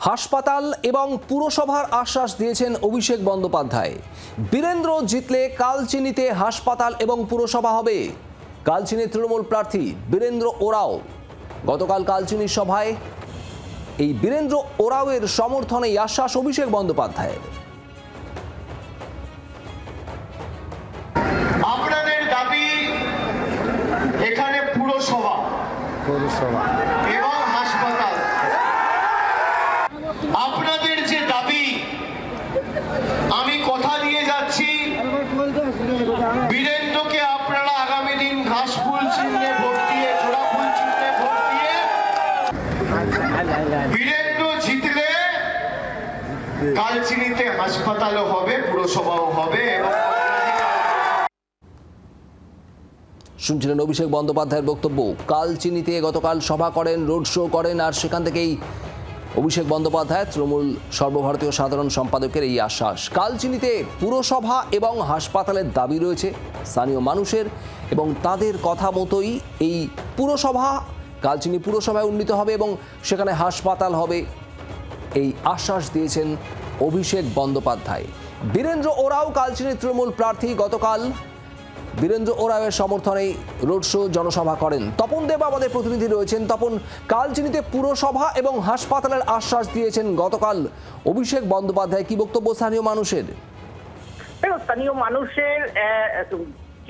হাসপাতাল এবং পুরসভার আশ্বাস দিয়েছেন অভিষেক বন্দ্যোপাধ্যায়। বীরেন্দ্র জিতলে কালচিনিতে হাসপাতাল এবং পুরসভা হবে। কালচিনি তৃণমূল প্রার্থী বীরেন্দ্র ওরাও গতকাল কালচিনি সভায় এই বীরেন্দ্র ওরাওয়ের সমর্থনে আশ্বাস অভিষেক বন্দ্যোপাধ্যায়ের। আপনাদের দাবি এখানে পুরসভা এবং হাসপাতাল। আপনাদের যে দাবি, আমি কথা দিয়ে যাচ্ছি, বীরেন্দ্রকে আপনারা আগামী দিন ঘাসফুল চিহ্নে ভোট দিয়ে, জোড়া ফুল চিহ্নে ভোট দিয়ে, বীরেন্দ্র জিতলে কালচিনিতে হাসপাতালও হবে, পুরসভাও হবে। এবং শুনছিলেন অভিষেক বন্দ্যোপাধ্যায়ের বক্তব্য। কালচিনিতে গতকাল সভা করেন, রোড শো করেন, আর সেখান থেকেই অভিষেক বন্দ্যোপাধ্যায় তৃণমূল সর্বভারতীয় সাধারণ সম্পাদকের এই আশ্বাস। কালচিনিতে পুরসভা এবং হাসপাতালের দাবি রয়েছে স্থানীয় মানুষের, এবং তাদের কথা মতোই এই পুরসভা কালচিনি পুরসভায় উন্নীত হবে এবং সেখানে হাসপাতাল হবে, এই আশ্বাস দিয়েছেন অভিষেক বন্দ্যোপাধ্যায়। বীরেন্দ্র ওরাও কালচিনি তৃণমূল প্রার্থী গতকাল বীরেন্দ্র ওরাওয়ের সমর্থনে রোড শো জনসভা করেন। তপন দেব আমাদের প্রতিনিধি রয়েছেন। তপন, কালচিনিতে পুরসভা এবং হাসপাতালের আশ্বাস দিয়েছেন গতকাল অভিষেক বন্দ্যোপাধ্যায়, কি বক্তব্য স্থানীয় মানুষের? স্থানীয় মানুষের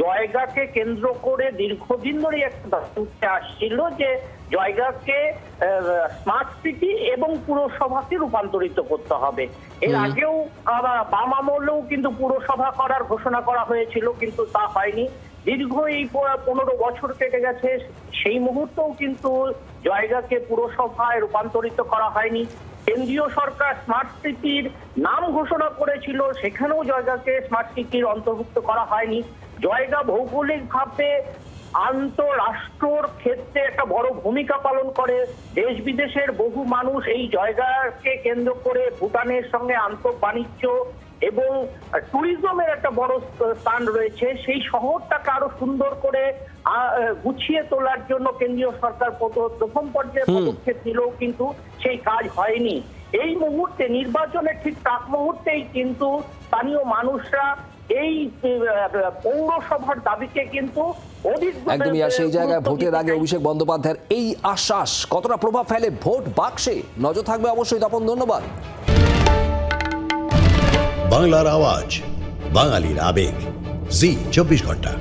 জায়গাকে কেন্দ্র করে দীর্ঘদিন ধরে একটা দাবি উঠে আসছিল যে জায়গাকে স্মার্ট সিটি এবং পুরসভাতে রূপান্তরিত করতে হবে। এর আগেও বাম আমলেও কিন্তু পুরসভা করার ঘোষণা করা হয়েছিল, কিন্তু তা হয়নি। দীর্ঘ এই 15 বছর কেটে গেছে, সেই মুহূর্তেও কিন্তু জায়গাকে পুরসভায় রূপান্তরিত করা হয়নি। কেন্দ্রীয় সরকার স্মার্ট সিটির নাম ঘোষণা করেছিল, সেখানেও জায়গাকে স্মার্ট সিটির অন্তর্ভুক্ত করা হয়নি। জায়গা ভৌগোলিকভাবে আন্তঃরাষ্ট্রর ক্ষেত্রে একটা বড় ভূমিকা পালন করে। দেশ বিদেশের বহু মানুষ এই জায়গাকে কেন্দ্র করে ভুটানের সঙ্গে আন্তঃবাণিজ্য এবং ট্যুরিজমের একটা বড় স্থান রয়েছে। সেই শহরটাকে আরো সুন্দর করে গুছিয়ে তোলার জন্য কেন্দ্রীয় সরকার প্রথম পর্যায়ে পদক্ষেপ নিলেও কিন্তু সেই কাজ হয়নি। এই মুহূর্তে নির্বাচনের ঠিক প্রাক মুহূর্তেই কিন্তু স্থানীয় মানুষরা এই পৌরসভার দাবিকে কিন্তু একদমই, আর সেই জায়গায় ভোটের আগে অভিষেক বন্দ্যোপাধ্যায়ের এই আশ্বাস কতটা প্রভাব ফেলে ভোট বাক্সে নজর থাকবে অবশ্যই। তপন, ধন্যবাদ। বাংলার আওয়াজ, বাঙালির আবেগ, জি 24 ঘন্টা।